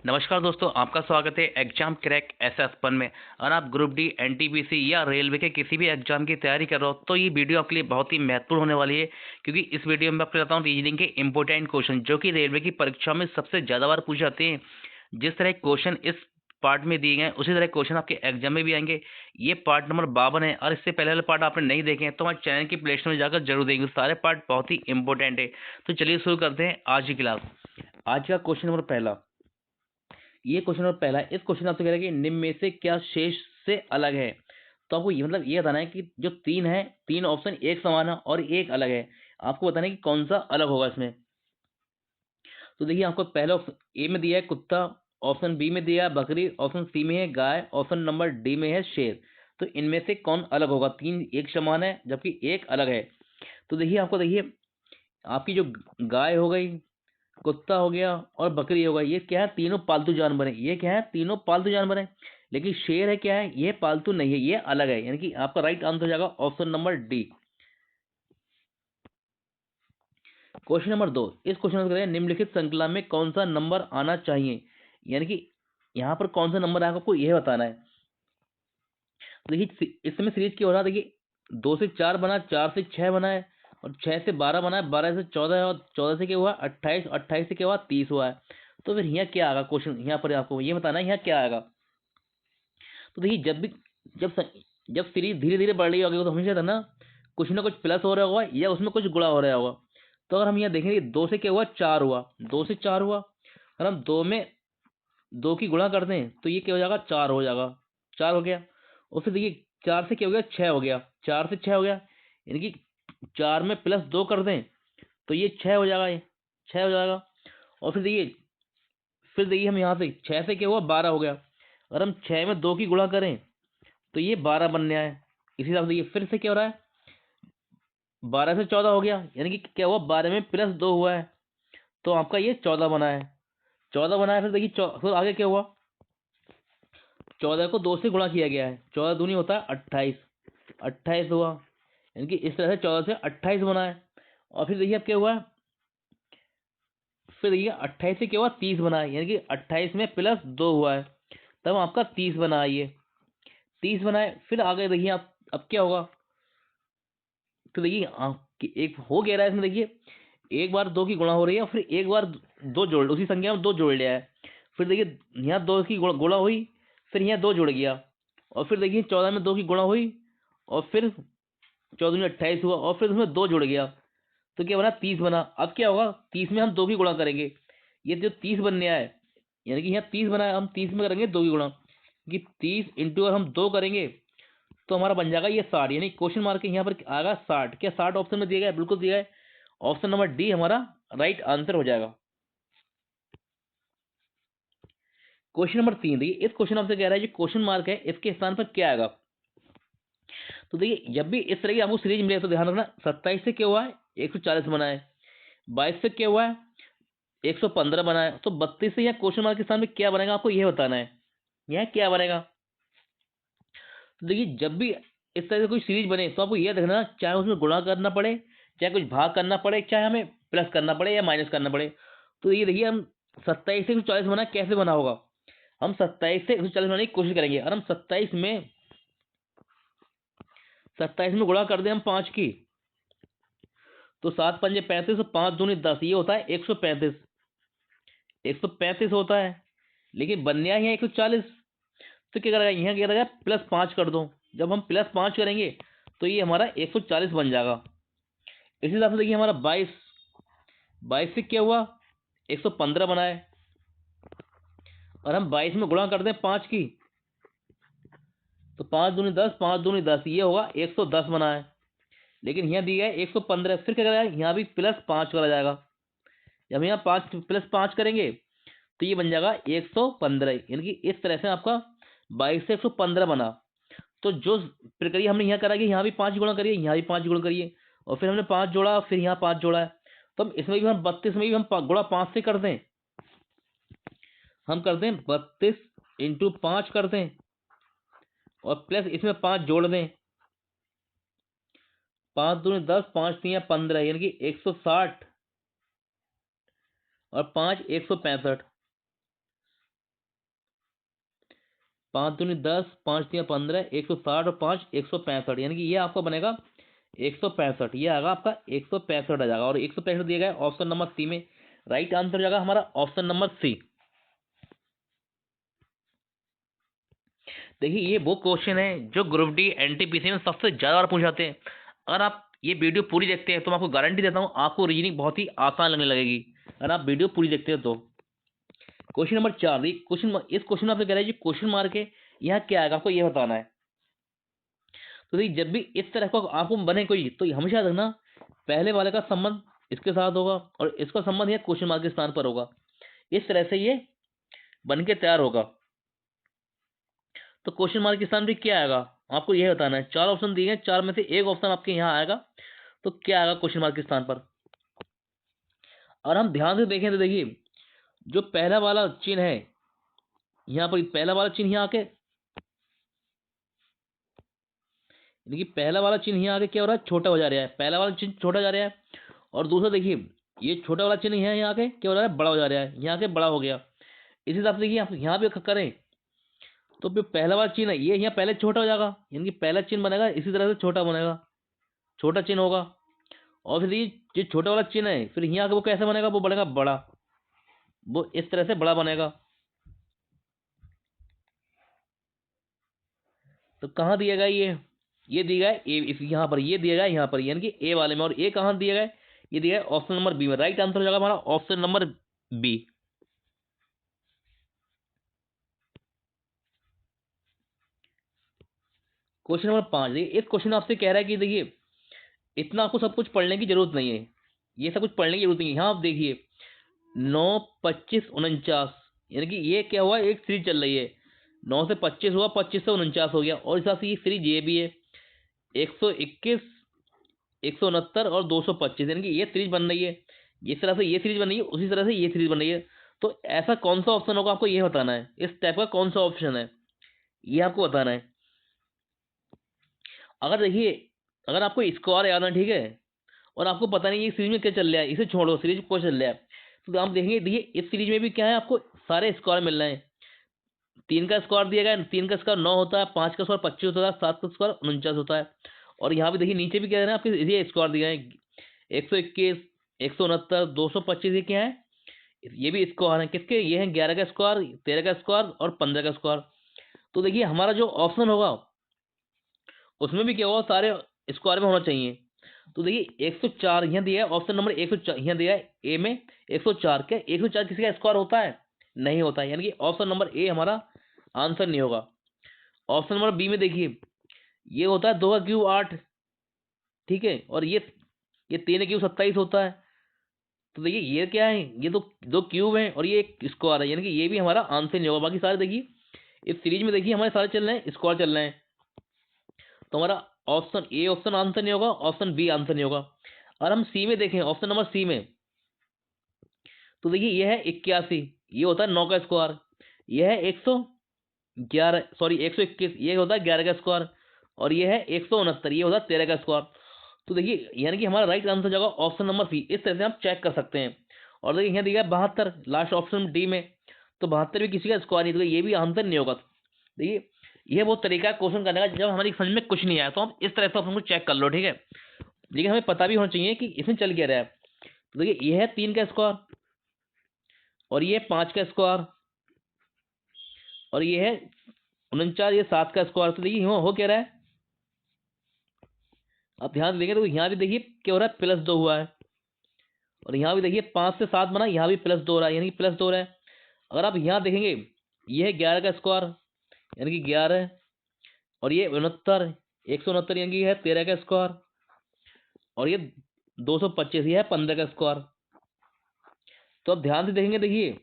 नमस्कार दोस्तों, आपका स्वागत है एग्जाम क्रैक एसएस 1 में। अगर आप ग्रुप डी, एनटीपीसी या रेलवे के किसी भी एग्जाम की तैयारी कर रहे हो तो ये वीडियो आपके लिए बहुत ही महत्वपूर्ण होने वाली है, क्योंकि इस वीडियो में आपको बताता हूँ रीजनिंग के इंपॉर्टेंट क्वेश्चन जो कि रेलवे की परीक्षा में सबसे ज़्यादा बार पूछे जाते हैं। जिस तरह क्वेश्चन इस पार्ट में दिए गए हैं उसी तरह क्वेश्चन आपके एग्जाम में भी आएंगे। ये पार्ट नंबर 52 है, और इससे पहले वाले पार्ट आपने नहीं देखे हैं तो हमारे चैनल की प्ले स्टोर में जाकर जरूर देखेंगे। सारे पार्ट बहुत ही इंपॉर्टेंट है। तो चलिए शुरू करते हैं आज की क्लास। आज का क्वेश्चन नंबर पहला, ये क्वेश्चन नंबर पहला, इस क्वेश्चन आपसे कह रहा है कि निम्न में से क्या शेष से अलग है। तो आपको ये मतलब ये बताना है कि जो तीन है, तीन ऑप्शन एक समान है और एक अलग है। आपको बताना है कि कौन सा अलग होगा इसमें। तो देखिए, आपको पहला ऑप्शन ए में दिया है कुत्ता, ऑप्शन बी में दिया है बकरी, ऑप्शन सी में है गाय, ऑप्शन नंबर डी में है शेर। तो इनमें से कौन अलग होगा? तीन एक समान है जबकि एक अलग है। तो देखिए, आपको देखिए, आपकी जो गाय हो गई, कुत्ता हो गया और बकरी हो गई, ये क्या है? तीनों पालतू जानवर है। ये क्या है? तीनों पालतू जानवर है। लेकिन शेर है क्या है? ये पालतू नहीं है, ये अलग है। यानी कि आपका राइट आंसर हो जाएगा option number D. Question number 2, इस क्वेश्चन में करें निम्नलिखित श्रृंखला में कौन सा नंबर आना चाहिए। यानी कि यहाँ पर कौन सा नंबर आएगा आपको यह बताना है। तो देखिए, इस समय सीरीज क्या हो रहा है। देखिए, 2 से 4 बना, 4 से 6 बना है, और 6 से 12 बना है, 12 से 14 है, और 14 से क्या हुआ? 28, 28 से क्या हुआ? 30 हुआ है। तो फिर यहाँ क्या आएगा? क्वेश्चन यहाँ पर आपको ये बताना है यहाँ क्या आएगा। तो देखिए, जब भी जब स- जब सीरीज धीरे धीरे बढ़ रही होगी तो हमेशा था ना कुछ प्लस हो रहा होगा या उसमें कुछ गुणा हो रहा होगा। तो अगर हम यहाँ देखेंगे, 2 से क्या हुआ? 4 हुआ, 2 से 4 हुआ। अगर हम 2 में 2 की गुणा करते हैं तो ये क्या हो जाएगा? 4 हो जाएगा, 4 हो गया। और फिर देखिए, 4 से क्या हो गया? 6 हो गया, 4 से 6 हो गया। यानी कि 4 में +2 कर दें तो ये 6 हो जाएगा, ये 6 हो जाएगा। और फिर देखिए हम यहाँ से 6 से क्या हुआ? 12 हो गया। अगर हम 6 में 2 की गुणा करें तो ये 12 बनने आए। इसी हिसाब से ये फिर से क्या हो रहा है? 12 से 14 हो गया। यानी कि क्या हुआ? 12 में +2 हुआ है, तो आपका ये 14 बना है। 14 बना है। फिर देखिए, फिर आगे क्या हुआ? 14 को 2 से गुणा किया गया है, 14 दूनी होता है 28, 28 हुआ। यानी कि इस तरह से 14 से 28 बना है। और फिर देखिए अब क्या हुआ है? फिर देखिए 28 से क्या हुआ? 30 बना है। यानी कि 28 में +2 हुआ है, तब आपका 30 बना है। ये 30 बना है। फिर आगे देखिए आप अब क्या होगा? तो देखिए, कि एक हो गया रहा है इसमें। देखिए, एक बार 2 की गुणा हो रही है और फिर एक बार दो जोड़, उसी संख्या में 2 जोड़ लिया है। फिर देखिए, यहाँ 2 की गुणा हुई, फिर यहाँ 2 जुड़ गया। और फिर देखिए, 14 में 2 की गुणा हुई, और फिर 14 में 28 हुआ, और फिर उसमें 2 जुड़ गया। तो क्या बना? 30 बना। अब क्या होगा? 30 में हम 2 की गुणा करेंगे, ये जो 30 बनने आया है। यानी कि यहाँ 30 बना है, हम 30 में करेंगे 2 की गुणा, कि 30 इंटू अगर हम 2 करेंगे तो हमारा बन जाएगा ये 60। यानी क्वेश्चन मार्क यहाँ पर आएगा 60। क्या 60 ऑप्शन में दिया गया है? बिल्कुल दिया है। ऑप्शन नंबर डी हमारा राइट आंसर हो जाएगा। क्वेश्चन नंबर 3, देखिए इस क्वेश्चन आपसे कह रहा है जो क्वेश्चन मार्क है इसके स्थान पर क्या आएगा। तो देखिए, जब भी इस तरह की आपको सीरीज मिले तो ध्यान रखना, 27 से क्या हुआ है? 140 बना है। 22 से क्या हुआ है? 115 बना है। तो 32 से यहाँ क्वेश्चन मार्क के स्थान में क्या बनेगा आपको यह बताना है। यहाँ क्या बनेगा? तो देखिए, जब भी इस तरह से कोई सीरीज बने तो आपको यह देखना, चाहे उसमें गुणा करना पड़े, चाहे कुछ भाग करना पड़े, चाहे हमें प्लस करना पड़े या माइनस करना पड़े। तो ये देखिए, हम 27 से 140 बना कैसे बना होगा? हम 27 से 140 बनाने की कोशिश करेंगे, और हम 27 में गुणा कर दें हम 5 की, तो 7 पंजे 35 और 5 दूनी 10, ये होता है 135। 135 होता है, लेकिन बनने यहाँ 140। तो क्या करेगा? यहाँ क्या करेगा? +5 कर दो। जब हम +5 करेंगे तो ये हमारा 140 बन जाएगा। इसी हिसाब से देखिए, हमारा 22 से क्या हुआ? 115 बना है, और हम 22 में गुणा कर दें 5 की, तो 5 दूनी 10, 5 दूनी 10, ये होगा 110 बना है। लेकिन यहाँ दिया है 115। फिर क्या करेगा? यहाँ भी +5 करा जाएगा। जब यहाँ 5 +5 करेंगे तो ये बन जाएगा 115। यानी कि इस तरह से आपका 22 से 115 बना। तो जो प्रक्रिया हमने यहाँ करा कि यहाँ भी 5 गुणा करिए, यहाँ भी 5 गुणा करिए, और फिर हमने 5 जोड़ा, फिर यहाँ 5 जोड़ा है। तो हम इसमें भी हम 32 में भी हम गुणा 5 से कर दें। हम कर दें 32 इंटू 5 कर दें, और प्लस इसमें 5 जोड़ दें। 5 दूनी 10, 5 तिया 15, यानी कि 160, और 5 165। 5 दूनी 10, 5 तिया 15, 160 और 5 165, यानी कि ये आपका बनेगा 165। ये आएगा आपका 165 आ जाएगा, और 165 दिया गया ऑप्शन नंबर सी में। राइट आंसर हो जाएगा हमारा ऑप्शन नंबर सी। देखिए ये वो क्वेश्चन है जो ग्रुप डी एनटीपीसी में सबसे ज्यादा बार पूछ जाते हैं। अगर आप ये वीडियो पूरी देखते हैं तो मैं आपको गारंटी देता हूँ आपको रीजनिंग बहुत ही आसान लगने लगेगी, अगर आप वीडियो पूरी देखते हैं तो। क्वेश्चन नंबर 4, इस क्वेश्चन में आपसे कह रहा है जी क्वेश्चन मार्क है, यहाँ क्या आएगा आपको ये बताना है। तो देखिए जब भी इस तरह का आपको बने कोई, तो हमेशा याद रखना पहले वाले का संबंध इसके साथ होगा और इसका संबंध यह क्वेश्चन मार्क के स्थान पर होगा। इस तरह से ये बन के तैयार होगा। तो क्वेश्चन मार्क के स्थान पे क्या आएगा आपको यह बताना है। 4 ऑप्शन दिए हैं, 4 में से एक ऑप्शन आपके यहाँ आएगा, तो क्या आएगा क्वेश्चन मार्क के स्थान पर। और हम ध्यान से देखें तो देखिए जो पहला वाला चिन्ह है यहाँ पर, पहला वाला चिन्ह यहाँ आके, देखिए पहला वाला चिन्ह यहाँ आके क्या हो रहा है, छोटा हो जा रहा है। पहला वाला चिन्ह छोटा जा रहा है, और दूसरा देखिए ये छोटा वाला चिन्ह है यहाँ के क्या हो रहा है, बड़ा हो जा रहा है। यहाँ के बड़ा हो गया। इसी हिसाब से देखिए आप यहाँ भी करें तो फिर पहला वाला चिन्ह है ये यहाँ पहले छोटा हो जाएगा, यानी कि पहला चिन्ह बनेगा इसी तरह से छोटा बनेगा, छोटा चिन्ह होगा। और फिर ये जो छोटा वाला चिन्ह है फिर यहाँ वो कैसे बनेगा, वो बनेगा बड़ा, वो इस तरह से बड़ा बनेगा। तो कहाँ दिया गया ये दिया गया ए, इस यहाँ पर ये दिया गया यहाँ पर, यानी कि ए वाले में। और ए कहाँ दिया गया, ये दिया गया ऑप्शन नंबर बी में। राइट आंसर हो जाएगा हमारा option number B. Question number 5, देखिए इस क्वेश्चन में आपसे कह रहा है कि देखिए इतना आपको सब कुछ पढ़ने की जरूरत नहीं है, ये सब कुछ पढ़ने की जरूरत नहीं है। यहाँ आप देखिए 9, 25, 49, यानी कि ये क्या हुआ, एक सीरीज चल रही है। 9 से 25 हुआ, 25 से 49 हो गया, और इस हिसाब से ये सीरीज ये भी है 121, 169 और 225, यानी कि ये सीरीज बन रही है। इस तरह से ये सीरीज बन रही है, उसी तरह से ये सीरीज बन रही है। तो ऐसा कौन सा ऑप्शन होगा आपको ये बताना है, इस टाइप का कौन सा ऑप्शन है ये आपको बताना है। अगर देखिए अगर आपको स्कोर याद है, ठीक है, और आपको पता नहीं ये सीरीज में क्या चल रहा है, इसे छोड़ो सीरीज को चल रहा है, तो आप देखेंगे देखिए इस सीरीज में भी क्या है, आपको सारे स्कोर मिल रहे हैं। 3 का स्कोर दिया गया है, 3 का स्कोर 9 होता है, 5 का स्कोर 25 होता है, 7 का स्कोर 49 होता है। और यहाँ पे देखिए नीचे भी क्या है ना आपके ये स्कोर दिया है 121, 169, 225, ये क्या है, ये भी स्कोर है किसके, ये है 11 का स्कोर, 13 का स्कोर और 15 का स्कोर। तो देखिए हमारा जो ऑप्शन होगा उसमें भी क्या होगा, सारे स्क्वायर में होना चाहिए। तो देखिए 104 यहाँ दिया है, ऑप्शन नंबर 104 यहाँ दिया है ए में 104। क्या 104 किसी का स्क्वायर होता है, नहीं होता है, यानी कि ऑप्शन नंबर ए हमारा आंसर नहीं होगा। ऑप्शन नंबर बी में देखिए ये होता है 2 का क्यूब 8, ठीक है, और ये 3 का क्यूब 27 होता है। तो देखिए ये क्या है, ये तो दो क्यूब है और ये एक स्क्वायर है, यानी कि ये भी हमारा आंसर नहीं होगा। बाकी सारे देखिए इस सीरीज में देखिए हमारे सारे चल रहे हैं, स्क्वायर चल रहे हैं। तो हमारा ऑप्शन ए ऑप्शन आंसर नहीं होगा, ऑप्शन बी आंसर नहीं होगा। और हम सी में देखें, ऑप्शन नंबर सी में, तो देखिए यह है 81, ये होता है 9 का स्क्वायर। यह है 111, सॉरी 121, ये होता है 11 का स्क्वायर। और ये है 169, ये होता है 13 का स्क्वायर। तो देखिए यानी कि हमारा राइट आंसर जाएगा ऑप्शन नंबर सी। इस तरह से आप चेक कर सकते हैं। और देखिए यहाँ दिया है 72 लास्ट ऑप्शन डी में, तो 72 भी किसी का स्क्वायर नहीं, तो ये भी आंसर नहीं होगा। देखिए ये वो तरीका है क्वेश्चन करने का जब हमारी समझ में कुछ नहीं आया, तो हम इस तरह से ऑप्शन को चेक कर लो, ठीक है। लेकिन हमें पता भी होना चाहिए कि इसमें चल क्या रहा है। तो देखिए ये है 3 का स्क्वायर, और ये 5 का स्क्वायर, और ये है 49, ये 7 का स्क्वायर। तो देखिए हो क्या रहा है, आप ध्यान देंगे तो यहाँ भी देखिए क्या हो रहा है, +2 हुआ है। और यहाँ भी देखिए 5 से 7 बना, यहाँ भी +2 हो रहा है, यानी कि +2 हो रहा है। अगर आप यहाँ देखेंगे ये है 11 का स्क्वायर, यानी कि 11, और ये 69, 169, यानी कि है 13 का स्क्वायर, और ये 225, ये है 15 का स्क्वायर। तो आप ध्यान से देखेंगे, देखिए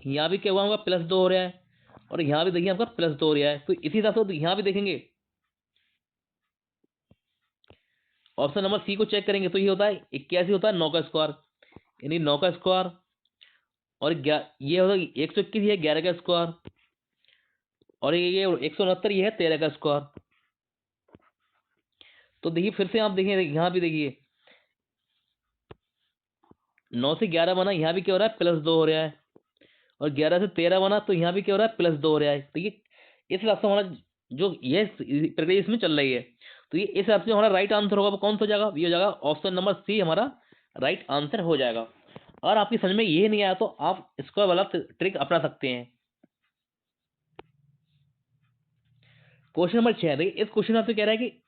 यहाँ भी क्या हुआ होगा, +2 हो रहा है, और यहाँ भी देखिए आपका +2 हो रहा है। तो इसी हिसाब से यहाँ भी देखेंगे, ऑप्शन नंबर सी को चेक करेंगे तो ये होता है 81, होता है 9 का स्क्वायर, यानी 9 का स्क्वायर, और ये होता है 121, ये 11 का स्क्वायर, और ये 169, ये है 13 का स्क्वायर। तो देखिए फिर से आप देखिए यहाँ भी देखिए 9 से 11 बना, यहाँ भी क्या हो रहा है, +2 हो रहा है। और 11 से 13 बना, तो यहाँ भी क्या हो रहा है, +2 हो रहा है। तो ये इस हिसाब से हमारा जो ये प्रक्रिया इसमें चल रही है, तो ये इस हिसाब से हमारा राइट आंसर होगा। वो कौन सा हो जाएगा, ये हो जाएगा ऑप्शन नंबर सी हमारा राइट आंसर हो जाएगा। और आपकी समझ में ये नहीं आया तो आप इसका वाला ट्रिक अपना सकते हैं। क्वेश्चन नंबर 6, देखिए इस क्वेश्चन में आपसे कह रहा है कि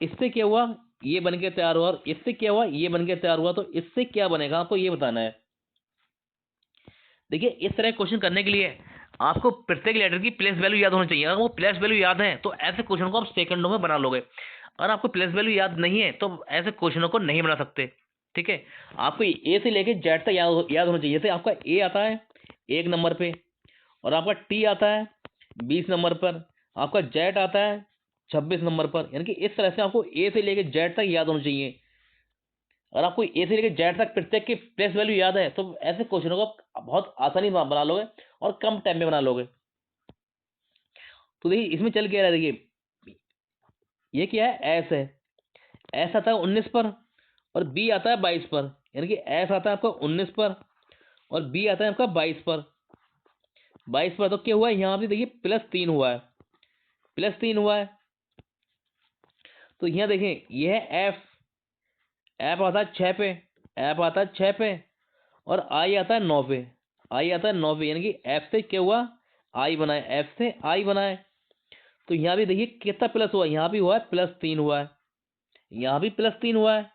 इससे क्या हुआ, ये बन के तैयार हुआ, और इससे क्या हुआ, ये बन के तैयार हुआ, तो इससे क्या बनेगा आपको ये बताना है। देखिए इस तरह क्वेश्चन करने के लिए आपको प्रत्येक लेटर की प्लेस वैल्यू याद होनी चाहिए। अगर वो प्लेस वैल्यू याद है तो ऐसे क्वेश्चन को आप सेकंडों में बना लोगे। अगर आपको प्लेस वैल्यू याद नहीं है तो ऐसे क्वेश्चनों को नहीं बना सकते। ठीक है, आपको ए से लेके जेड तक याद होना चाहिए। जैसे आपका ए आता है 1 नंबर पे, और आपका टी आता है 20 नंबर पर, आपका जेड आता है 26 नंबर पर। यानी कि इस तरह से आपको ए से लेके जेड तक याद होना चाहिए। अगर आपको ए से लेकर जेड तक प्रत्येक की प्लेस वैल्यू याद है तो ऐसे क्वेश्चनों को आप बहुत आसानी से बना लोगे और कम टाइम में बना लोगे। तो देखिए इसमें चल क्या रहा है, देखिए ये क्या है, एस है। एस आता है 19 पर और बी आता है 22 पर। यानी कि एस आता है आपका 19 पर और बी आता है आपका 22 पर। 22 पर तो क्या हुआ है, यहाँ पे देखिए +3 हुआ है, +3 हुआ है। तो यहाँ देखें ये है एफ, एफ आता है 6 पे, एफ आता है 6 पे, और आई आता है 9 पे, आई आता है 9 पे। यानी कि एफ से क्या हुआ, आई बनाए, एफ से आई बनाए। तो यहाँ भी देखिए कितना प्लस हुआ, यहाँ भी हुआ है +3 हुआ है, यहाँ भी +3 हुआ है।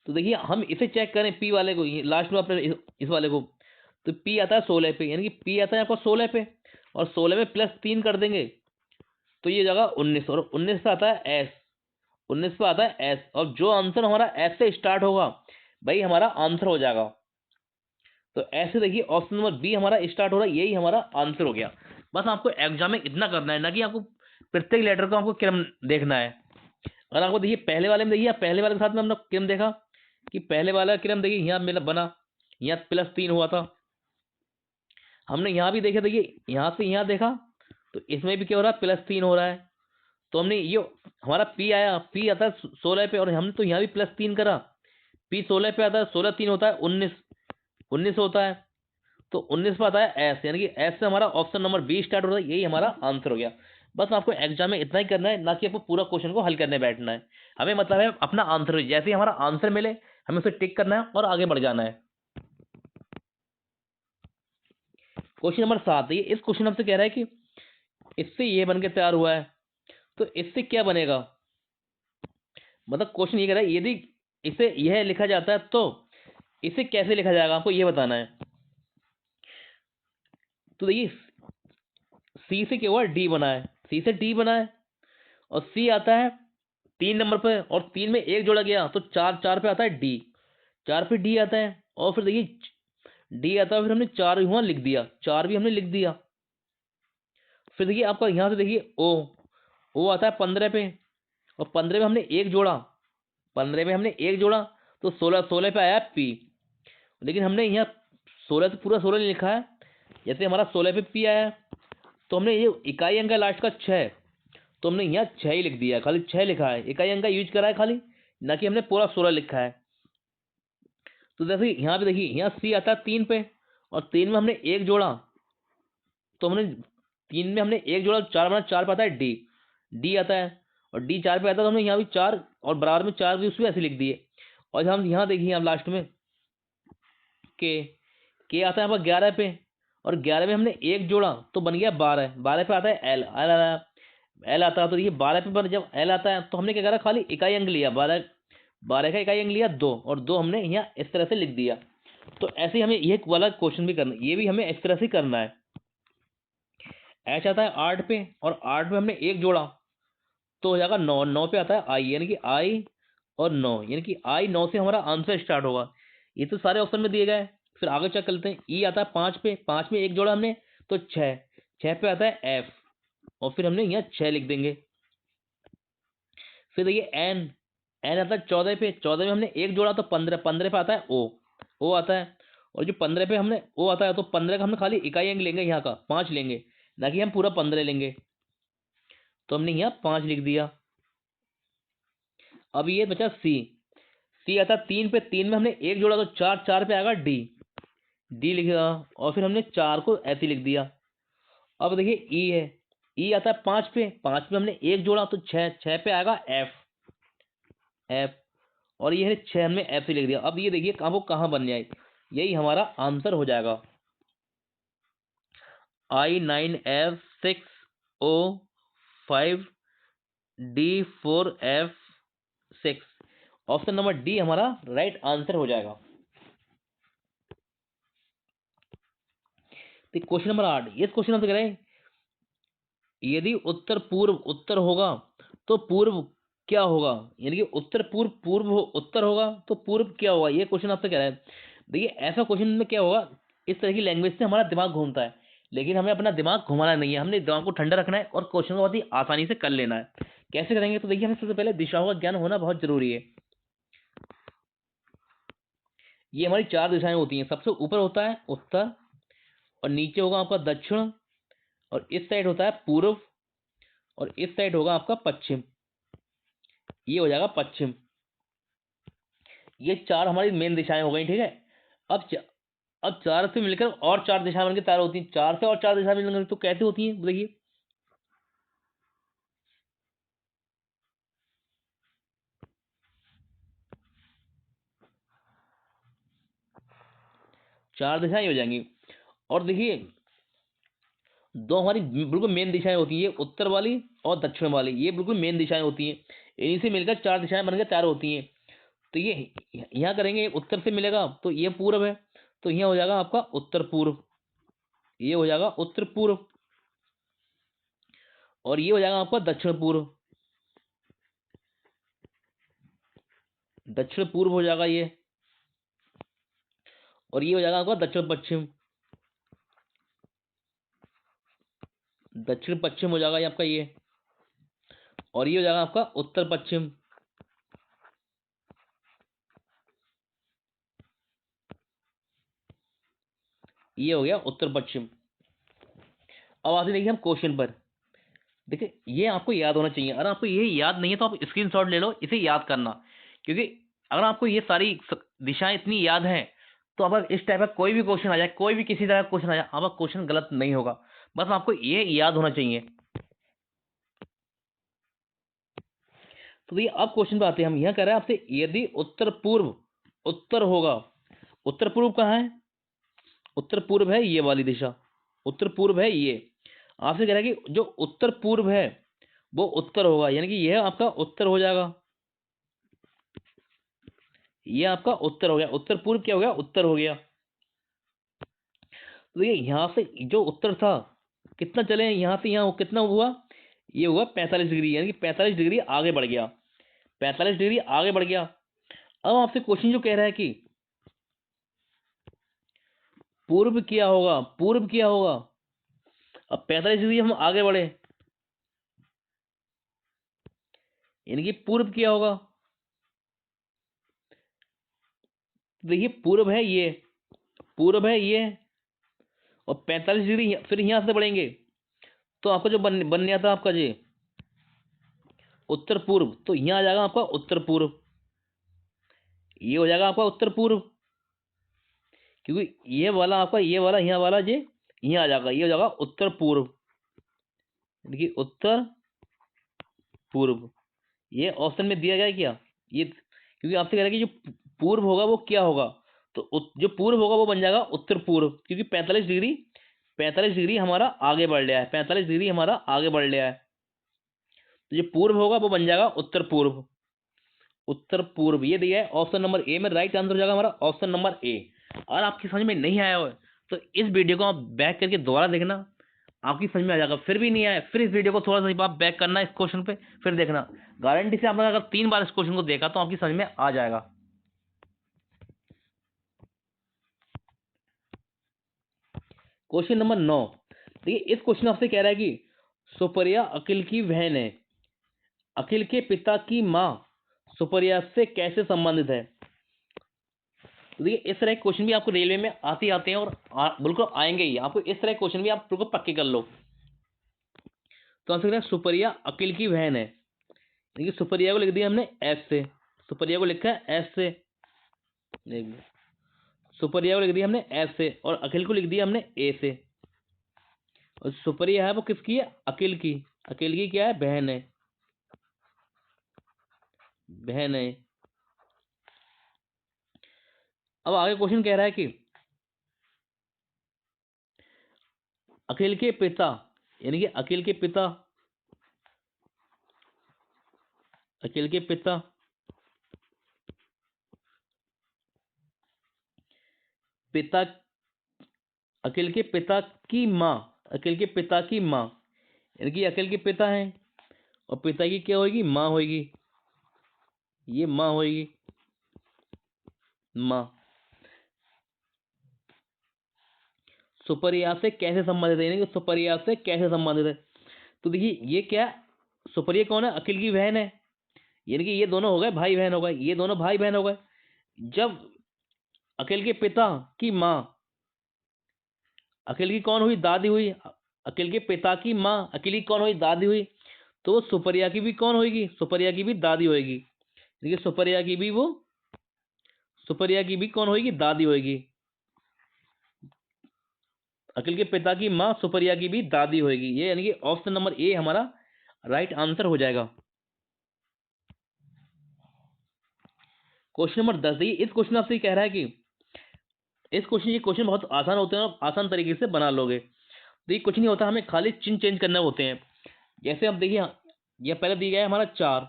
तो देखिए हम इसे चेक करें पी वाले को, लास्ट में अपने इस वाले को, तो पी आता है 16 पे। यानी कि पी आता है आपको 16 पे, और 16 में +3 कर देंगे तो ये जगह 19, और 19 पे आता है एस, 19 पे आता है एस, और जो आंसर हमारा एस से स्टार्ट होगा भाई हमारा आंसर हो जाएगा। तो ऐसे देखिए ऑप्शन नंबर बी हमारा स्टार्ट हो रहा है, यही हमारा आंसर हो गया। बस आपको एग्जाम में इतना करना है, ना कि आपको प्रत्येक लेटर को आपको क्रम देखना है। अगर आपको देखिए पहले वाले में, देखिए पहले वाले के साथ में हमने क्रम देखा कि पहले वाला क्रम देखिए यहाँ मेरा बना, यहाँ +3 हुआ था। हमने यहाँ भी देखा, देखिए यहाँ से यहाँ देखा तो इसमें भी क्या हो रहा है, +3 हो रहा है। तो हमने ये हमारा पी आया, पी आता है 16 पे, और हमने तो यहाँ भी +3 करा, पी 16 पे आता है, 16 3 होता है 19, 19 होता है। तो 19 पे आता है एस, यानी कि एस से हमारा ऑप्शन नंबर बी स्टार्ट होता है, यही हमारा आंसर हो गया। बस आपको एग्जाम में इतना ही करना है, ना कि आपको पूरा क्वेश्चन को हल करने बैठना है। हमें मतलब है अपना आंसर, जैसे ही हमारा आंसर मिले हमें उसे टिक करना है और आगे बढ़ जाना है। क्वेश्चन नंबर 7, ये इस क्वेश्चन हमसे कह रहा है कि इससे ये बन के तैयार हुआ है, तो इससे क्या बनेगा। मतलब क्वेश्चन ये कह रहा है यदि इसे यह लिखा जाता है तो इसे कैसे लिखा जाएगा, आपको ये बताना है। तो देखिए सी से क्या हुआ, डी बना है, सी से डी बना है, और सी आता है 3 नंबर पे, और 3 में 1 जोड़ा गया तो 4, 4 पे आता है डी, 4 पे डी आता है। और फिर देखिए डी आता है, फिर हमने 4 वहां लिख दिया, 4 भी हमने लिख दिया। फिर देखिए आपका यहाँ से देखिए ओ आता है 15 पे, और 15 में हमने 1 जोड़ा, 15 में हमने 1 जोड़ा तो 16, 16 पे आया पी। लेकिन हमने यहाँ 16 से पूरा 16 नहीं लिखा है, जैसे हमारा 16 पे पी आया तो हमने ये इकाई अंक है लास्ट का 6, तो हमने यहाँ 6 ही लिख दिया है, खाली 6 लिखा है, इकाई अंक का यूज करा है खाली, ना कि हमने पूरा 16 लिखा है। तो जैसे यहाँ पे देखिए यहाँ सी आता है 3 पे, और 3 में हमने 1 जोड़ा, तो हमने 3 में हमने 1 जोड़ा, 4 बना, 4 पे आता है डी, डी आता है, और डी 4 पे आता है, तो हमने यहाँ भी 4 और बराबर में 4 भी उसमें ऐसे लिख दिए। और हम यहाँ देखिए हम लास्ट में के आता है हमारा 11 पे, और 11 में हमने 1 जोड़ा तो बन गया 12, 12 पे आता है एल, एल आता है। तो देखिए 12 पे पर जब एल आता है तो हमने क्या करा, खाली इकाई अंक लिया, 12, 12 का इकाई अंक लिया 2, और 2 हमने यहाँ इस तरह से लिख दिया। तो ऐसे ही हमें ये वाला क्वेश्चन भी करना, ये भी हमें इस तरह से करना है। एच आता है 8 पे, और 8 में हमने 1 जोड़ा तो हो जाएगा 9, 9 पे आता है आई, यानी कि आई और 9, यानी कि आई 9 से हमारा आंसर स्टार्ट होगा। ये तो सारे ऑप्शन में दिए गए। फिर आगे चेक करते हैं, ई आता है 5 पे, 5 में 1 जोड़ा हमने तो 6, 6 पे आता है एफ, और फिर हमने यहाँ 6 लिख देंगे। फिर देखिए एन, एन आता है 14 पे, 14 में हमने 1 जोड़ा तो 15, 15 पे आता है ओ आता है, और जो 15 पे हमने ओ आता है तो 15 का हमने खाली इकाई अंक लेंगे, यहाँ का 5 लेंगे, ना कि हम पूरा 15 लेंगे। तो हमने यहाँ 5 लिख दिया। अब ये बचा सी, सी आता है 3 पे, 3 में हमने 1 जोड़ा तो 4, 4 पे आएगा डी, डी लिखा और फिर हमने 4 को ऐसे लिख दिया। अब देखिए ई है, ई आता है 5 पे, 5 में हमने 1 जोड़ा तो 6, 6 पे आएगा एफ, एफ और ये है 6 हमने एफ से लिख दिया। अब ये देखिए आपको कहाँ बन जाए, यही हमारा आंसर हो जाएगा I9F6O5D4F6। ऑप्शन नंबर डी हमारा राइट आंसर हो जाएगा। तो क्वेश्चन नंबर 8, इस क्वेश्चन में कह रहे हैं यदि उत्तर पूर्व उत्तर होगा तो पूर्व क्या होगा, यानी कि उत्तर पूर्व पूर्व उत्तर होगा तो पूर्व क्या होगा, ये क्वेश्चन आपसे कह रहा है। देखिए ऐसा क्वेश्चन में क्या होगा, इस तरह की लैंग्वेज से हमारा दिमाग घूमता है, लेकिन हमें अपना दिमाग घुमाना नहीं है, हमने दिमाग को ठंडा रखना है और क्वेश्चन को बहुत ही आसानी से कर लेना है। कैसे करेंगे, तो देखिए हमें सबसे पहले दिशाओं का ज्ञान होना बहुत जरूरी है। ये हमारी 4 दिशाएं होती हैं, सबसे ऊपर होता है उत्तर और नीचे होगा आपका दक्षिण और इस साइड होता है पूर्व और इस साइड होगा आपका पश्चिम, ये हो जाएगा पश्चिम। ये 4 हमारी मेन दिशाएं हो गई, ठीक है। अब 4 से मिलकर और 4 दिशाएं बनकर तैयार होती हैं, 4 से और 4 दिशाएं मिलकर तो कैसे होती हैं देखिए, चार दिशाएं हो जाएंगी। और देखिए 2 हमारी बिल्कुल मेन दिशाएं होती है, ये उत्तर वाली और दक्षिण वाली, ये बिल्कुल मेन दिशाएं होती हैं, इन्हीं से मिलकर 4 दिशाएं बनकर तैयार होती हैं। तो ये यहाँ करेंगे, उत्तर से मिलेगा तो ये पूर्व है, तो यहाँ हो जाएगा आपका उत्तर पूर्व, ये हो जाएगा उत्तर पूर्व और ये हो जाएगा आपका दक्षिण पूर्व, दक्षिण पूर्व हो जाएगा ये, और ये हो जाएगा आपका दक्षिण पश्चिम, दक्षिण पश्चिम हो जाएगा ये आपका ये, और ये हो जाएगा आपका उत्तर पश्चिम, ये हो गया उत्तर पश्चिम। अब आते देखिए हम क्वेश्चन पर। देखिए ये आपको याद होना चाहिए, अगर आपको ये याद नहीं है तो आप स्क्रीनशॉट ले लो, इसे याद करना, क्योंकि अगर आपको ये सारी दिशाएं इतनी याद हैं तो अगर इस टाइप का कोई भी क्वेश्चन आ जाए, कोई भी किसी तरह का क्वेश्चन आ जाए, आपका क्वेश्चन गलत नहीं होगा, बस आपको ये याद होना चाहिए। तो ये अब क्वेश्चन पे आते हैं हम, यह कह रहे हैं आपसे यदि उत्तर पूर्व उत्तर होगा, उत्तर पूर्व कहाँ है, उत्तर पूर्व है ये वाली दिशा, उत्तर पूर्व है ये, आपसे कह रहा है कि जो उत्तर पूर्व है वो उत्तर होगा, यानी कि यह आपका उत्तर हो जाएगा, ये आपका उत्तर हो गया, उत्तर पूर्व क्या हो गया, उत्तर हो गया। तो ये यहां से जो उत्तर था कितना चले, यहां से यहां कितना हुआ, ये हुआ 45 डिग्री, यानी कि 45 डिग्री आगे बढ़ गया, 45 डिग्री आगे बढ़ गया। अब आपसे क्वेश्चन जो कह रहा है कि पूर्व क्या होगा, पूर्व क्या होगा, अब 45 डिग्री हम आगे बढ़े, यानी कि पूर्व क्या होगा, देखिए पूर्व है ये, पूर्व है ये, और 45 डिग्री फिर यहां से बढ़ेंगे तो आपका जो बन गया था आपका जी उत्तर पूर्व, तो यहां आ जाएगा आपका उत्तर पूर्व, ये हो जाएगा आपका उत्तर पूर्व, क्योंकि ये वाला आपका ये वाला यहाँ वाला जी यहाँ आ जाएगा, ये हो जाएगा उत्तर पूर्व, देखिए उत्तर पूर्व, ये ऑप्शन में दिया गया है क्या, ये क्योंकि आपसे कह रहा है कि जो पूर्व होगा वो क्या होगा, तो जो पूर्व होगा वो बन जाएगा उत्तर पूर्व, क्योंकि 45 डिग्री हमारा आगे बढ़ लिया है, 45 डिग्री हमारा आगे बढ़ लिया है, तो जो पूर्व होगा वो बन जाएगा उत्तर पूर्व, उत्तर पूर्व ये दिया है ऑप्शन नंबर ए में, राइट आंसर हो जाएगा हमारा ऑप्शन नंबर ए। और आपकी समझ में नहीं आया हो तो इस वीडियो को आप बैक करके दोबारा देखना, आपकी समझ में आ जाएगा, फिर भी नहीं आया फिर इस वीडियो को थोड़ा सा आप बैक करना इस क्वेश्चन पे, फिर देखना, गारंटी से आपने अगर 3 बार इस क्वेश्चन को देखा तो आपकी समझ में आ जाएगा। क्वेश्चन नंबर 9, देखिए इस क्वेश्चन आपसे कह रहा है कि सुप्रिया अखिल की बहन है, अखिल के पिता की माँ सुप्रिया से कैसे संबंधित है। तो देखिए इस तरह के क्वेश्चन भी आपको रेलवे में आते हैं और बिल्कुल आएंगे ही, आपको इस तरह के क्वेश्चन भी आप बिल्कुल पक्के कर लो। तो आंसर है सुप्रिया अखिल की बहन है, देखिए सुप्रिया को लिख दिया हमने एस से, सुपरिया को लिखा है एस से, सुपरिया को लिख दिया हमने एस से, और अखिल को लिख दिया हमने ए से। और सुपरिया है वो किसकी है? अखिल की। अखिल की क्या है? बहन है, बहन है। अब आगे क्वेश्चन कह रहा है कि अखिल के पिता, यानी कि अखिल के पिता, अखिल के पिता पिता अखिल के पिता की माँ, अखिल के पिता की माँ, यानी कि अखिल के पिता हैं और पिता की क्या होगी? माँ होगी, ये माँ होगी, माँ। सुपरिया से कैसे संबंधित है, यानी कि सुपरिया से कैसे संबंधित है? तो देखिए ये क्या, सुपरिया कौन है? अखिल की बहन है, यानी कि ये दोनों हो गए भाई बहन हो गए, ये दोनों भाई बहन हो गए। जब अखिल के पिता की माँ, अखिल की कौन हुई? दादी हुई। अखिल के पिता की माँ अखिल की कौन हुई? दादी हुई। तो सुपरिया की भी कौन होगी? सुपरिया की भी दादी होगी। देखिए सुपरिया की भी वो, सुपरिया की भी कौन होगी? दादी होगी। अखिल के पिता की माँ सुपरिया की भी दादी होगी। ये यानी कि ऑप्शन नंबर ए हमारा राइट आंसर हो जाएगा। क्वेश्चन नंबर 10 देखिए, इस क्वेश्चन आपसे कह रहा है कि इस क्वेश्चन, ये क्वेश्चन बहुत आसान होते हैं, आप आसान तरीके से बना लोगे। देखिए कुछ नहीं होता, हमें खाली चिन्ह चेंज करने होते हैं। जैसे अब देखिए, ये पहले दिया गया है हमारा 4,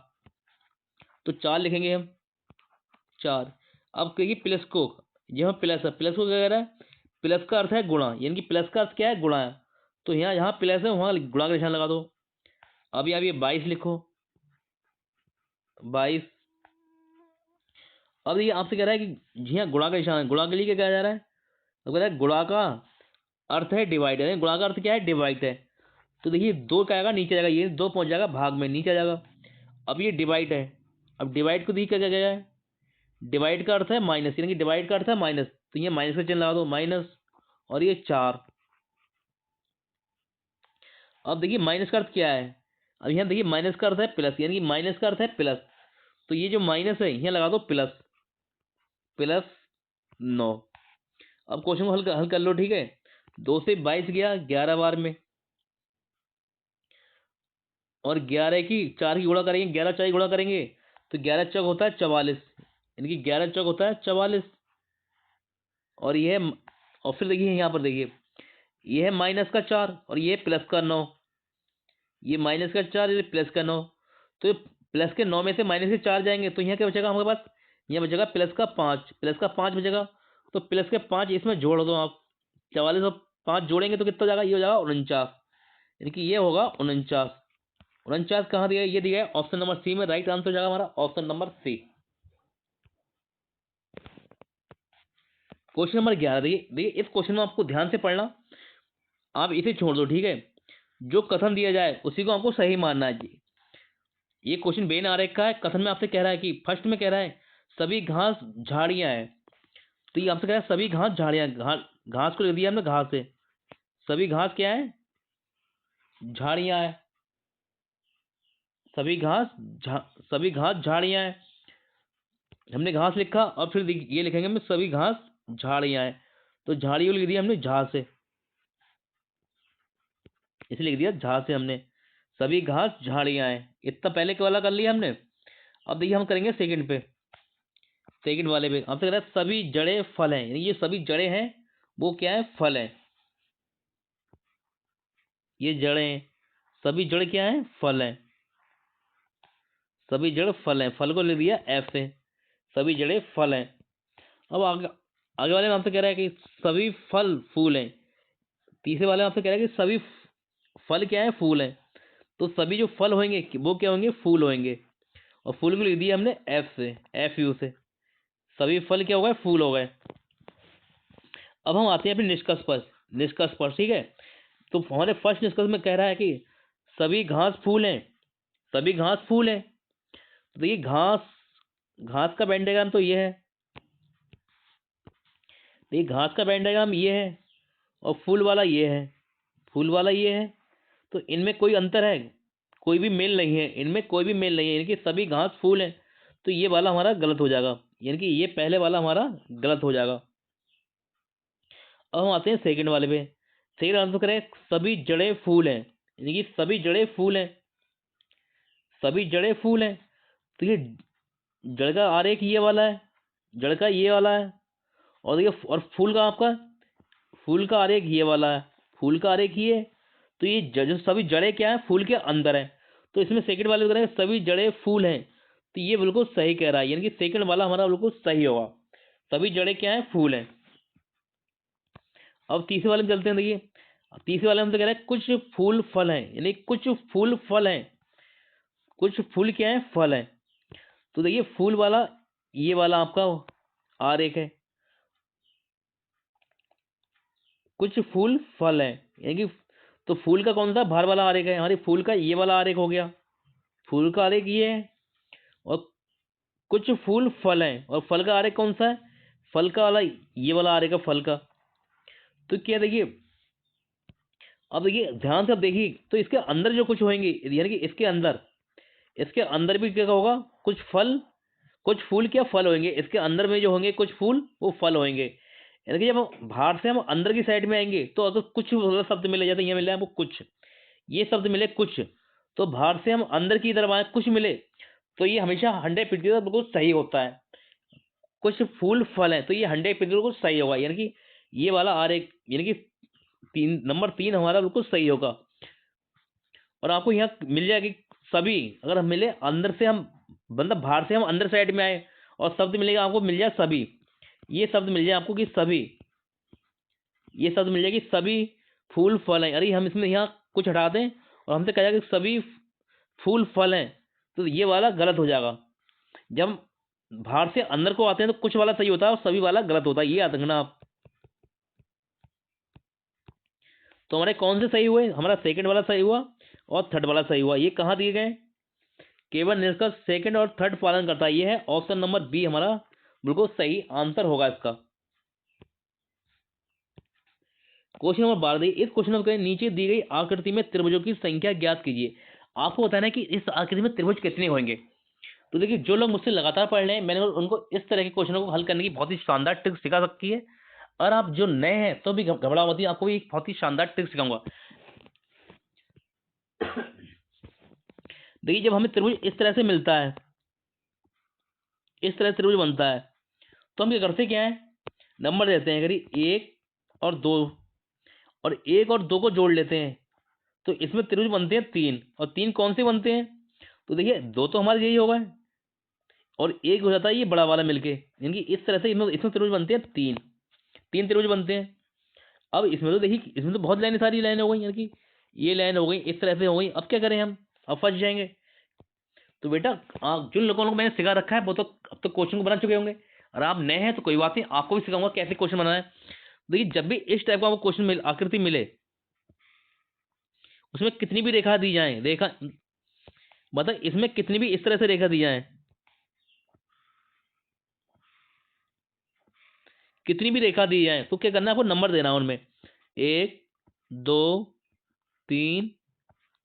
तो 4 लिखेंगे हम, 4। अब कहिए प्लस को, ये हम प्लस है, प्लस को क्या कह रहा है? प्लस का अर्थ है गुणा, यानी कि प्लस का अर्थ क्या है? गुणा है। तो यहाँ यहाँ प्लस है, वहाँ गुणा का निशान लगा दो। अब यहाँ ये 22 लिखो, 22। अब ये आपसे कह रहा है कि जी हाँ गुणा का निशान है, गुणा के लिए क्या कहा जा रहा है? तो कह रहा है गुणा का अर्थ है डिवाइड, है गुणा का अर्थ क्या है? डिवाइड है। तो देखिए 2 क्या आएगा? नीचे जाएगा, ये 2 पहुंच जाएगा भाग में, नीचे आ जाएगा। अब ये डिवाइड है, अब डिवाइड को देखिए क्या क्या गया है? डिवाइड का अर्थ है माइनस, यानी कि डिवाइड का अर्थ है माइनस, तो ये माइनस का चिन्ह लगा दो, माइनस। और ये 4। अब देखिए माइनस का अर्थ क्या है? अब यहाँ देखिए माइनस का अर्थ है प्लस, यानी कि माइनस का अर्थ है प्लस, तो ये जो माइनस है यहाँ लगा दो प्लस, प्लस 9। अब क्वेश्चन को हल हल कर लो, ठीक है। 2 से 22 गया 11 बार में, और 11 की 4 की गुणा करेंगे, 11 4 की गुणा करेंगे, तो 11 चौक होता है 44, यानी कि 11 चौक होता है 44। और ये और फिर देखिए यहाँ पर देखिए, ये है माइनस का 4 और ये प्लस का 9, ये माइनस का 4, ये प्लस का 9। तो प्लस के 9 में से माइनस के 4 जाएंगे, तो यहाँ क्या बचेगा हमारे पास? यहाँ बचेगा प्लस का 5, प्लस का 5 बचेगा। तो प्लस के 5 इसमें जोड़ दो आप, 44 और 5 जोड़ेंगे तो कितना हो जाएगा? ये हो जाएगा 49, यानी कि ये होगा 49। 49 कहाँ दिया है? ये दिया है ऑप्शन नंबर सी में, राइट आंसर हो जाएगा हमारा option number C. Question number 11 देखिए, देखिए इस क्वेश्चन में आपको ध्यान से पढ़ना, आप इसे छोड़ दो, ठीक है। जो कथन दिया जाए उसी को आपको सही मानना है जी। ये क्वेश्चन बेन आरेख का है। कथन में आपसे कह रहा है कि फर्स्ट में कह रहा है सभी घास झाड़ियां हैं, तो ये आपसे कह रहा है सभी घास झाड़ियां, घास को लिख दिया हमने घास से, सभी घास क्या है? झाड़ियां है, सभी घास सभी घास झाड़ियां हैं। हमने घास लिखा और फिर ये लिखेंगे हम सभी घास झाड़ियां हैं, तो झाड़ियों लिख दिया हमने झा से, इसे लिख दिया झा से हमने, सभी घास झाड़ियां हैं। इतना पहले के वाला कर लिया हमने। अब देखिए हम करेंगे सेकंड पे, सेकंड वाले पे आपसे कह रहा है सभी जड़े फल हैं, यानी ये सभी जड़े हैं वो क्या है? फल है, ये जड़े हैं, सभी जड़ क्या है? फल है, सभी जड़ फल है, फल को लिख दिया एफ से, सभी जड़े फल हैं। अब आगे, आगे वाले में आपसे कह रहा है कि सभी फल फूल हैं, तीसरे वाले में आपसे कह रहा है कि सभी फल क्या है? फूल हैं। तो सभी जो फल होंगे वो क्या होंगे? फूल होंगे, और फूल को लिख दिया हमने एफ से, एफ यू से, सभी फल क्या हो गए? फूल हो गए। अब हम आते हैं अपने निष्कर्ष पर, निष्कर्ष पर, ठीक है। तो हमारे फर्स्ट निष्कर्ष में कह रहा है कि सभी घास फूल हैं, सभी घास फूल हैं। तो देखिए घास, घास का वेन डायग्राम तो ये है, देखिए घास का वेन डायग्राम ये है, और फूल वाला ये है, फूल वाला ये है। तो इनमें कोई अंतर है? कोई भी मेल नहीं है, इनमें कोई भी मेल नहीं है, यानी कि सभी घास फूल हैं। तो ये वाला हमारा गलत हो जाएगा, यानी कि ये पहले वाला हमारा गलत हो जाएगा। अब हम आते हैं सेकंड वाले पे। सेकंड आंसर करें सभी जड़े फूल हैं, यानी कि सभी जड़े फूल हैं, सभी जड़े फूल हैं। तो ये जड़ का आरेख ये वाला है, जड़ का ये वाला है, और देखिए और फूल का आपका फूल का आरेख ये वाला है, फूल का आरेख ये है। तो ये जो सभी जड़े क्या है फूल के अंदर है, तो इसमें सेकंड वाले करें सभी जड़े फूल हैं, तो ये बिल्कुल सही कह रहा है, यानी कि सेकंड वाला हमारा बिल्कुल सही होगा, सभी जड़े क्या है फूल हैं। अब तीसरे वाले में चलते हैं। देखिए तीसरे वाले में तो कह रहा है कुछ फूल फल हैं, यानी कुछ फूल फल हैं, कुछ फूल क्या है फल हैं। तो देखिए फूल वाला ये वाला आपका आरेख है, कुछ फूल फल हैं, यानी कि तो फूल का कौन सा बाहर वाला आरेख है, हमारी फूल का ये वाला आरेख हो गया, फूल का आरेख ये है, और कुछ फूल फल हैं, और फल का आरेख कौन सा है, फल का वाला ये वाला आरेख है फल का। तो क्या देखिए अब देखिए ध्यान से अब देखिए, तो इसके अंदर जो कुछ होंगे, यानी कि इसके अंदर भी क्या होगा, कुछ फल कुछ फूल क्या फल होंगे, इसके अंदर में जो होंगे कुछ फूल वो फल होंगे। यानी कि जब हम बाहर से हम अंदर की साइड में आएंगे तो अगर कुछ शब्द मिले, जैसे ये मिला हमको कुछ, ये शब्द मिले कुछ, तो बाहर से हम अंदर की तरफ आए कुछ मिले, तो ये हमेशा 100% बिल्कुल सही होता है। कुछ फूल फल है तो ये 100% बिल्कुल सही होगा, यानी कि ये वाला आरेख, यानी कि नंबर 3 हमारा बिल्कुल सही होगा। और आपको यहाँ मिल जाएगी सभी, अगर हम मिले अंदर से हम मतलब बाहर से हम अंदर साइड में आए और शब्द मिलेगा आपको मिल जाए सभी, ये शब्द मिल जाए आपको कि सभी, ये शब्द मिल जाएगी सभी फूल फल हैं। अरे हम इसमें यहाँ कुछ हटा दें और हमसे कहा जाए कि सभी फूल फल हैं, तो ये वाला गलत हो जाएगा। जब हम बाहर से अंदर को आते हैं तो कुछ वाला सही होता है और सभी वाला गलत होता है, ये याद रखना आप। तो हमारे कौन से सही हुए, हमारा सेकंड वाला सही हुआ और थर्ड वाला सही हुआ। ये कहाँ दिए गए, केवल निष्कर्ष सेकंड और थर्ड पालन करता है, ये है ऑप्शन नंबर बी हमारा बिल्कुल सही आंसर होगा इसका। क्वेश्चन नंबर 12, इस क्वेश्चन में नीचे दी गई आकृति में त्रिभुजों की संख्या ज्ञात कीजिए। आपको बताना है कि इस आकृति में त्रिभुज कितने होंगे। तो देखिए जो लोग मुझसे लगातार पढ़ रहे हैं, मैंने उनको इस तरह के क्वेश्चनों को हल करने की बहुत ही शानदार ट्रिक सिखा सकती है। और आप जो नए हैं तो भी घबराओ मत, आपको भी एक बहुत ही शानदार ट्रिक सिखाऊंगा। देखिए जब हमें त्रिभुज इस तरह से मिलता है, इस तरह से त्रिभुज बनता है, तो हम क्या करते क्या है, नंबर देते हैं, करीब 1 और 2, और 1 और 2 को जोड़ लेते हैं, तो इसमें त्रिभुज बनते हैं 3। और 3 कौन से बनते हैं, तो देखिए 2 तो हमारे यही होगा, और 1 हो जाता है ये बड़ा वाला मिलके, यानी कि इस तरह से इसमें त्रिभुज बनते हैं 3, 3 त्रिभुज बनते हैं। अब इसमें तो देखिए इसमें तो बहुत लाइनें, सारी लाइनें हो गई, यानी कि ये लाइन हो गई, इस तरह से हो गई। अब क्या करें हम, अब फंस जाएंगे। तो बेटा जिन लोगों को मैंने सिखा रखा है वो तो अब तो क्वेश्चन को बना चुके होंगे, और आप नए हैं तो कोई बात नहीं, आपको भी सिखाऊंगा कैसे क्वेश्चन बनाना है। देखिए जब भी इस टाइप का आपको क्वेश्चन आकृति मिले, उसमें कितनी भी रेखा दी जाए, रेखा मतलब इसमें कितनी भी इस तरह से रेखा दी जाए, कितनी भी रेखा दी जाए, तो क्या करना है आपको नंबर देना है उनमें, 1 2 3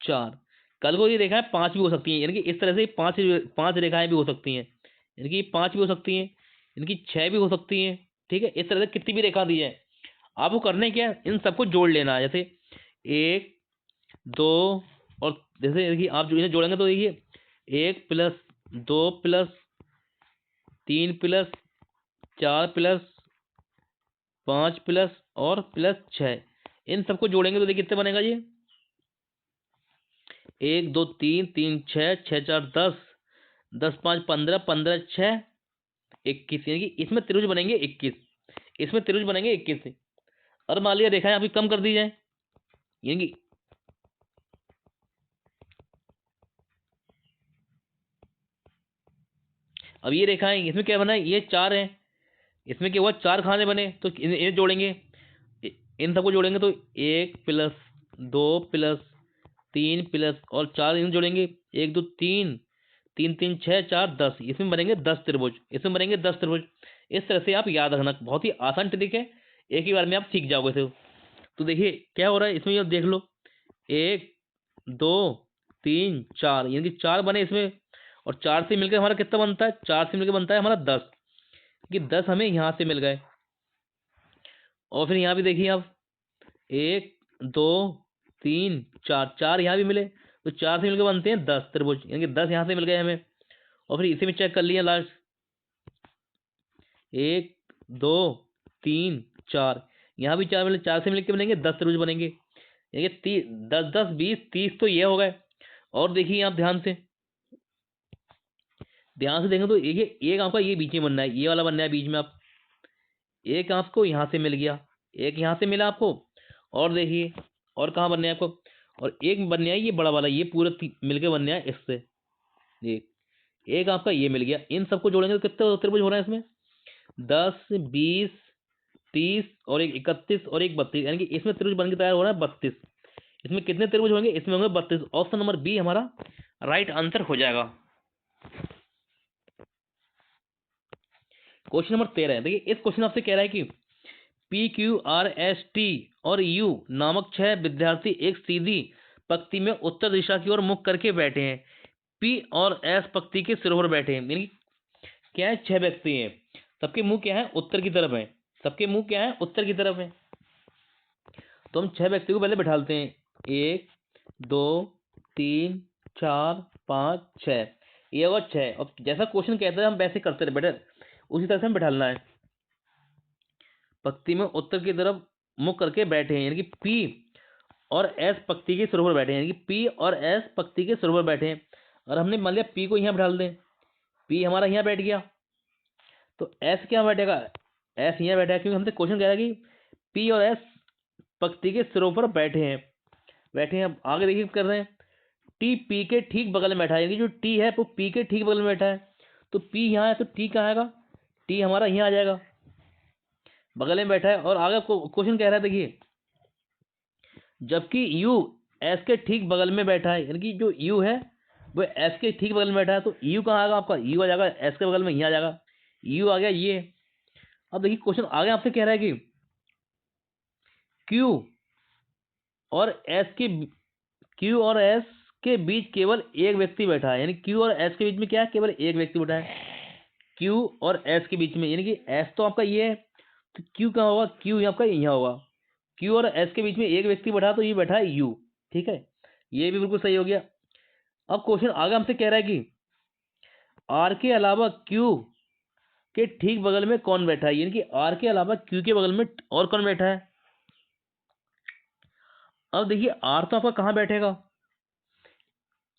4। कल को ये रेखाएं 5 भी हो सकती हैं, यानी कि इस तरह से 5 रेखाएं भी हो सकती हैं, यानी कि 5 भी हो सकती हैं, यानी कि 6 भी हो सकती हैं। ठीक है, इस तरह से कितनी भी रेखा दी है, आपको करने क्या है, इन सबको जोड़ लेना है। जैसे 1 2, और जैसे देखिए आप जो इन्हें जोड़ेंगे तो देखिए 1 plus 2 plus 3 plus 4 plus 5 plus और प्लस 6, इन सबको जोड़ेंगे तो देखिए कितने बनेगा ये, 1 2 3 3 6 6 4 10 10 5 15 15 6 21, यानी कि इसमें त्रिभुज बनेंगे 21, इसमें त्रिभुज बनेंगे 21 से। और मान लिया रेखाएं अभी कम कर दी जाए, यानी कि अब ये रेखाएं इसमें क्या बना है, ये 4 है, इसमें क्या हुआ 4 खाने बने, तो इन्हें जोड़ेंगे, इन सबको जोड़ेंगे तो 1 प्लस 2 प्लस 3 प्लस और 4 इन्हें जोड़ेंगे, 1 2 3 3 3 6 4 10, इसमें बनेंगे 10 त्रिभुज, इसमें बनेंगे 10 त्रिभुज। इस तरह से आप याद रखना, बहुत ही आसान ट्रिक है, एक ही बार में आप सीख जाओगे। तो देखिए क्या हो रहा है इसमें, ये देख लो 1 2 3 4, यानी कि 4 बने इसमें, और 4 से मिलकर हमारा कितना बनता है, 4 से मिलकर बनता है हमारा 10, कि 10 हमें यहाँ से मिल गए। और फिर यहाँ भी देखिए आप, 1 2 3 4, 4 यहाँ भी मिले, तो 4 से मिलकर बनते हैं 10 त्रिभुज, यानी कि 10 यहाँ से मिल गए हमें। और फिर इसे भी चेक कर लिया लास्ट, 1 2 3 4, यहाँ भी 4 मिले, 4 से मिलकर बनेंगे 10 त्रिभुज बनेंगे, यानी कि 10 10 20 30 तो ये हो गए। और देखिए आप ध्यान से देखें तो एक आपका ये बीच में बनना है, ये वाला बनना है बीच में। आप एक आपको यहाँ से मिल गया, एक यहाँ से मिला आपको, और देखिए और कहाँ बनना है आपको, और एक बनना है ये बड़ा वाला, ये पूरा मिलकर बनना है इससे, ये एक आपका ये मिल गया। इन सबको जोड़ेंगे तो कितने त्रिभुज हो रहे हैं इसमें, 10 20 30 और एक 31 और एक 32, यानी कि इसमें त्रिभुज बन के तैयार हो रहा है 32। इसमें कितने त्रिभुज होंगे, इसमें होंगे 32। ऑप्शन नंबर बी हमारा राइट आंसर हो जाएगा। क्वेश्चन नंबर 13 है, देखिए इस क्वेश्चन आपसे कह रहा है कि PQRST और U नामक 6 विद्यार्थी एक सीधी पंक्ति में उत्तर दिशा की ओर मुख करके बैठे हैं। P और S पंक्ति के सिरों पर बैठे हैं, यानी क्या है, 6 व्यक्ति हैं, सबके मुंह क्या है, उत्तर की तरफ है, सबके मुंह क्या है, उत्तर की तरफ है। तो हम 6 व्यक्ति को पहले बैठालते हैं, 1 2 3 4 5 6, ये होगा 6। और जैसा क्वेश्चन कहता है हम वैसे करते रहे बेटा, उसी तरह से हम बैठालना है। पंक्ति में उत्तर की तरफ मुख करके बैठे हैं, यानी कि पी और एस पंक्ति के सिरों पर बैठे हैं, यानी कि पी और एस पंक्ति के सिरों पर बैठे हैं। और हमने मान लिया पी को यहाँ बैठा दें, पी हमारा यहाँ बैठ गया, तो एस क्या बैठेगा, एस यहाँ बैठा है, क्योंकि हमसे क्वेश्चन कह रहा है कि पी और एस पंक्ति के सिरों पर बैठे हैं। आगे देखिए कर रहे हैं, टी पी के ठीक बगल में बैठा है, यानी जो टी है वो पी के ठीक बगल में बैठा है। तो पी यहाँ है तो टी कहाँ आएगा, टी हमारा यहाँ आ जाएगा, बगल में बैठा है। और आगे क्वेश्चन कह रहा है देखिए, जबकि यू एस के ठीक बगल में बैठा है, यानी कि जो यू है वो एस के ठीक बगल में बैठा है, तो यू कहाँ आएगा आपका, यू आ जाएगा एस के बगल में, यहाँ आ जाएगा, यू आ गया ये। अब देखिए क्वेश्चन आगे आपसे कह रहा है कि क्यू और एस के बीच केवल एक व्यक्ति बैठा है, यानी क्यू और एस के बीच में क्या है, केवल एक व्यक्ति बैठा है, क्यू और एस के बीच में, यानी कि एस तो आपका ये है, तो क्यू कहाँ होगा, क्यू आपका यहाँ होगा, क्यू और एस के बीच में एक व्यक्ति बैठा, तो ये बैठा है यू, ठीक है, ये भी बिल्कुल सही हो गया। अब क्वेश्चन आगे हमसे कह रहा है कि आर के अलावा क्यू के ठीक बगल में कौन बैठा है, यानी कि आर के अलावा क्यू के बगल में और कौन बैठा है। अब देखिए आर तो आपका कहाँ बैठेगा,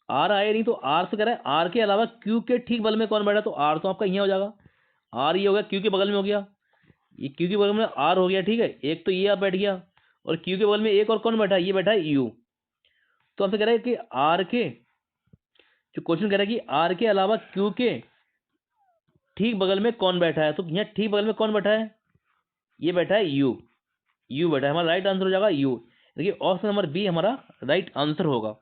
आर आए नहीं, तो आर से कह रहा है आर के अलावा क्यू के ठीक बगल में कौन बैठा, तो आर तो आपका यहाँ हो जाएगा, आर ये हो गया, क्यू के बगल में हो गया, ये क्यू के बगल में आर हो गया, ठीक है, एक तो ये आप बैठ गया, और क्यू के बगल में एक और कौन बैठा है, ये बैठा है यू। तो हमसे कह रहा है कि आर के, जो क्वेश्चन कह रहा है कि आर के अलावा क्यू के ठीक बगल में कौन बैठा है, तो यहाँ ठीक बगल में कौन बैठा है, ये बैठा है यू, यू बैठा है, हमारा राइट आंसर हो जाएगा यू। देखिए ऑप्शन नंबर बी हमारा राइट आंसर होगा।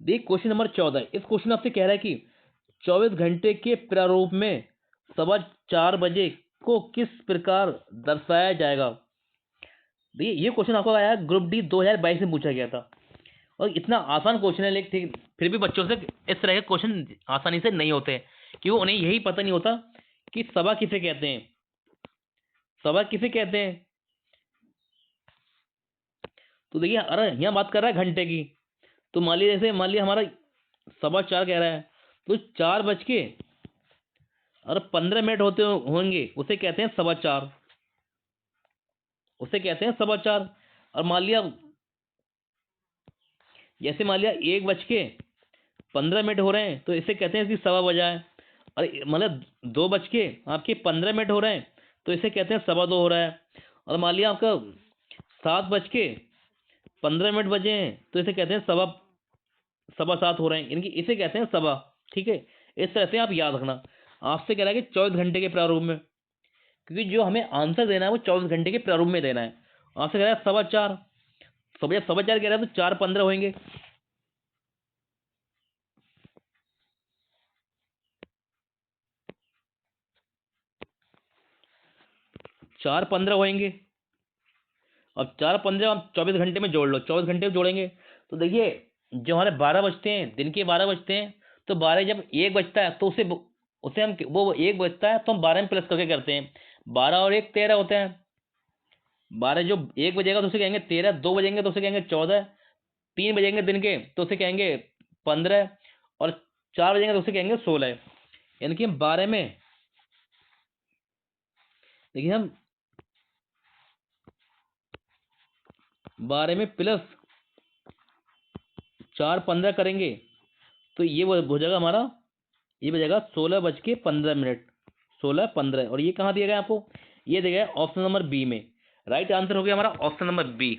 देखिए क्वेश्चन नंबर 14, इस क्वेश्चन आपसे कह रहा है कि 24 घंटे के प्रारूप में 4:15 को किस प्रकार दर्शाया जाएगा। देखिए ये क्वेश्चन आपको आया ग्रुप डी 2022 में पूछा गया था, और इतना आसान क्वेश्चन है, लेकिन फिर भी बच्चों से इस तरह के क्वेश्चन आसानी से नहीं होते, क्योंकि उन्हें यही पता नहीं होता कि सभा किसे कहते हैं, सभा किसे कहते हैं। तो देखिए अरे यहाँ बात कर रहा है घंटे की, तो मान लिया जैसे मान लिया हमारा 4:15 कह रहा है, तो 4:15 होते होंगे, उसे कहते हैं 4:15, उसे कहते हैं 4:15। और मान लिया जैसे मान लिया 1:15 हो रहे हैं, तो इसे कहते हैं इसकी सवा बजा है। और मतलब 2:15 हो रहे हैं, तो इसे कहते हैं 2:15 हो रहा है। और मान लिया आपका 7:15 बजे हैं, तो इसे कहते हैं 7:15 हो रहे हैं, यानी कि इसे कहते हैं सवा, ठीक है। इस तरह से आप याद रखना। आपसे कह रहा है कि 24 घंटे के प्रारूप में, क्योंकि जो हमें आंसर देना है वो 24 घंटे के प्रारूप में देना है। आपसे कह रहा है 4:15, 4:15 कह रहा है तो 4:15 होंगे, 4:15 होंगे। अब 4:15 आप 24 घंटे में जोड़ लो, 24 घंटे में जोड़ेंगे तो देखिए जो हमारे 12 बजते हैं, दिन के 12 बजते हैं, तो 12 जब 1 बजता है तो उसे हम वो 1 बजता है तो हम 12 में प्लस करके करते हैं। 12 और 1 13 होते हैं। 12 जो 1 बजेगा तो उसे कहेंगे 13, 2 बजेंगे तो उसे कहेंगे 14, 3 बजेंगे दिन के तो उसे कहेंगे 15, और 4 बजेंगे तो उसे कहेंगे 16। यानी कि हम 12 में, देखिए हम 12 में प्लस 4 15 करेंगे तो ये वो हो जाएगा हमारा, ये बजेगा 16:15, 16:15। और ये कहाँ दिया गया आपको? ये दिया गया ऑप्शन नंबर बी में। राइट आंसर हो गया हमारा ऑप्शन नंबर बी।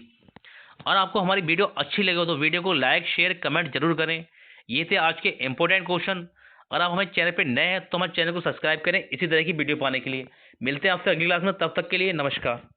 और आपको हमारी वीडियो अच्छी लगे तो वीडियो को लाइक शेयर कमेंट जरूर करें। ये थे आज के इंपॉर्टेंट क्वेश्चन। अगर आप हमारे चैनल पे नए हैं तो हमारे चैनल को सब्सक्राइब करें इसी तरह की वीडियो पाने के लिए। मिलते हैं आपसे अगली क्लास में, तब तक के लिए नमस्कार।